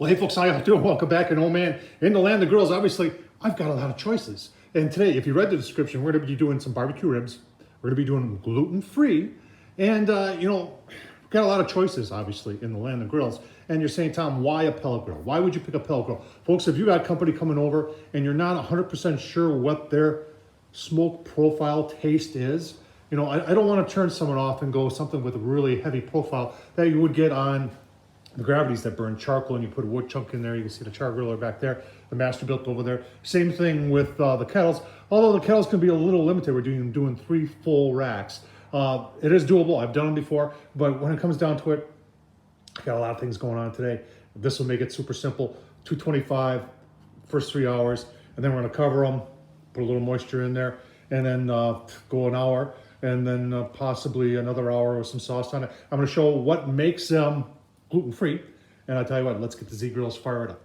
Well, hey folks, how y'all doing? Welcome back. And oh man, in the land of grills, obviously, I've got a lot of choices. And today, if you read the description, we're gonna be doing some barbecue ribs. We're gonna be doing gluten-free. And we've got a lot of choices, obviously, in the land of grills. And you're saying, Tom, why a pellet grill? Why would you pick a pellet grill? Folks, if you got a company coming over and you're not 100% sure what their smoke profile taste is, I don't wanna turn someone off and go something with a really heavy profile that you would get on the gravities that burn charcoal, and you put a wood chunk in there. You can see the char griller back there, the Masterbuilt over there. Same thing with the kettles, although the kettles can be a little limited. We're doing 3 full racks. It is doable. I've done them before, but when it comes down to it, I got a lot of things going on today. This will make it super simple. 225, first 3 hours, and then we're gonna cover them, put a little moisture in there, and then go an hour, and then possibly another hour with some sauce on it. I'm gonna show what makes them gluten-free, and I'll tell you what, let's get the Z grills fired up.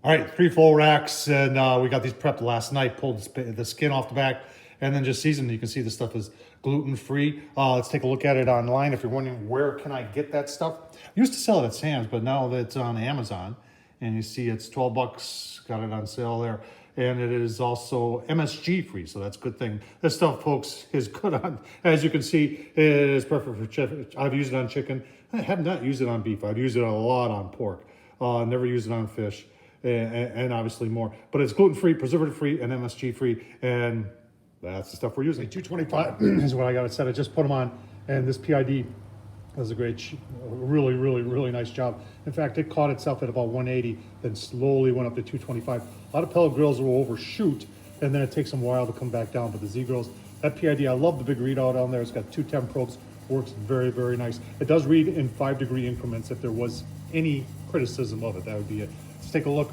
All right, 3 full racks, and we got these prepped last night, pulled the skin off the back, and then just seasoned. You can see the stuff is gluten-free. Let's take a look at it online. If you're wondering where can I get that stuff, I used to sell it at Sam's, but now that it's on Amazon, and you see it's 12 bucks, got it on sale there. And it is also MSG free, so that's a good thing. This stuff, folks, is good on, as you can see, it is perfect for chicken. I've used it on chicken. I have not used it on beef. I've used it a lot on pork. Never used it on fish, and obviously more. But it's gluten-free, preservative-free, and MSG-free, and that's the stuff we're using. 225 is what I got it set. I just put them on, and this PID does a really nice job. In fact, it caught itself at about 180, then slowly went up to 225. A lot of pellet grills will overshoot, and then it takes them a while to come back down. But the Z grills, that PID, I love the big readout on there. It's got 2 temp probes, works very nice. It does read in 5-degree increments. If there was any criticism of it, that would be it. Let's take a look.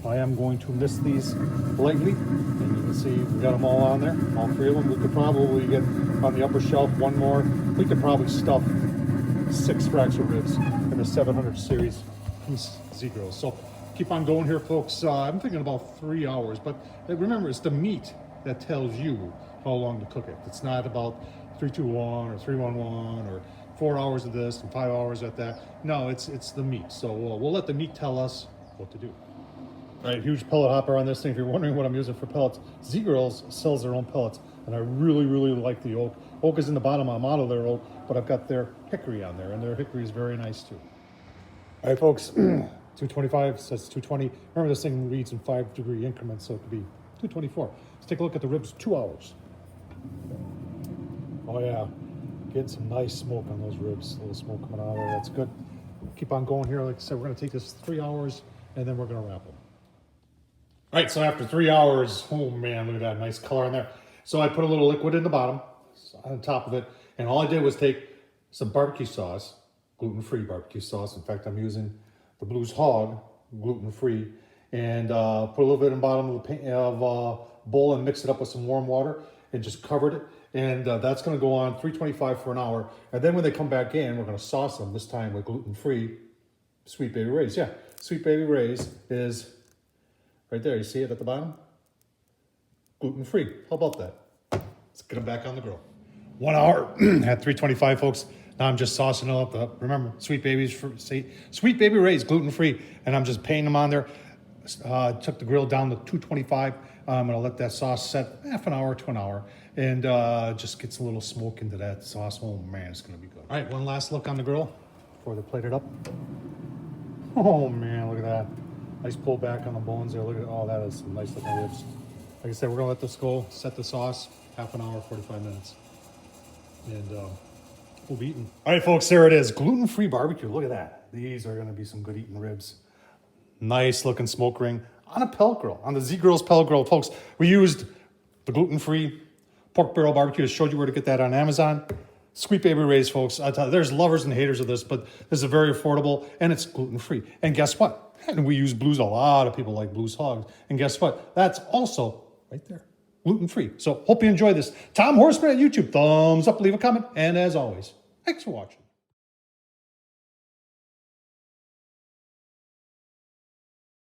I am going to list these lightly, and you can see we got them all on there, all 3 of them. We could probably get on the upper shelf 1 more. We could probably stuff 6 racks of ribs in the 700 series Z grills. So keep on going here, folks. I'm thinking about 3 hours, but remember, it's the meat that tells you how long to cook it. It's not about 321 or 311 or 4 hours of this and 5 hours at that. No, it's the meat. So we'll let the meat tell us what to do. All right, huge pellet hopper on this thing. If you're wondering what I'm using for pellets, Z Grills sells their own pellets, and I really like the oak. Oak is in the bottom of my model there, oak, but I've got their hickory on there, and their hickory is very nice too. All right, folks, 225 says 220. Remember, this thing reads in 5-degree increments, so it could be 224. Let's take a look at the ribs, 2 hours. Oh yeah, getting some nice smoke on those ribs. A little smoke coming out of there, that's good. Keep on going here. Like I said, we're gonna take this 3 hours, and then we're gonna wrap them. All right, so after 3 hours, oh man, look at that nice color on there. So I put a little liquid in the bottom, on top of it, and all I did was take some barbecue sauce, gluten-free barbecue sauce. In fact, I'm using the Blues Hog, gluten-free, and put a little bit in the bottom of the bowl and mix it up with some warm water and just covered it. And that's gonna go on 325 for an hour. And then when they come back in, we're gonna sauce them, this time with gluten-free Sweet Baby Ray's. Yeah, Sweet Baby Ray's is right there. You see it at the bottom? Gluten-free. How about that? Let's get them back on the grill. 1 hour at 325, folks. Now I'm just saucing it up. Remember, Sweet Baby Ray's gluten-free, and I'm just painting them on there. Took the grill down to 225. I'm gonna let that sauce set half an hour to an hour, and just gets a little smoke into that sauce. Oh man, it's gonna be good. All right, one last look on the grill before they plate it up. Oh man, look at that. Nice pull back on the bones there. Look at all that is some nice looking ribs. Like I said, we're gonna let this go, set the sauce, half an hour, 45 minutes. And we'll be eating. All right, folks, there it is. Gluten-free barbecue. Look at that. These are gonna be some good eating ribs. Nice looking smoke ring on a pellet grill, on the Z Grills pellet grill. Folks, we used the gluten-free pork barrel barbecue. I showed you where to get that on Amazon. Sweet Baby Ray's, folks. I tell you, there's lovers and haters of this, but this is very affordable, and it's gluten-free. And guess what? And we use Blues. A lot of people like Blues Hogs. And guess what? That's also right there, gluten-free. So hope you enjoy this. Tom Horseman at YouTube. Thumbs up, leave a comment. And as always, thanks for watching.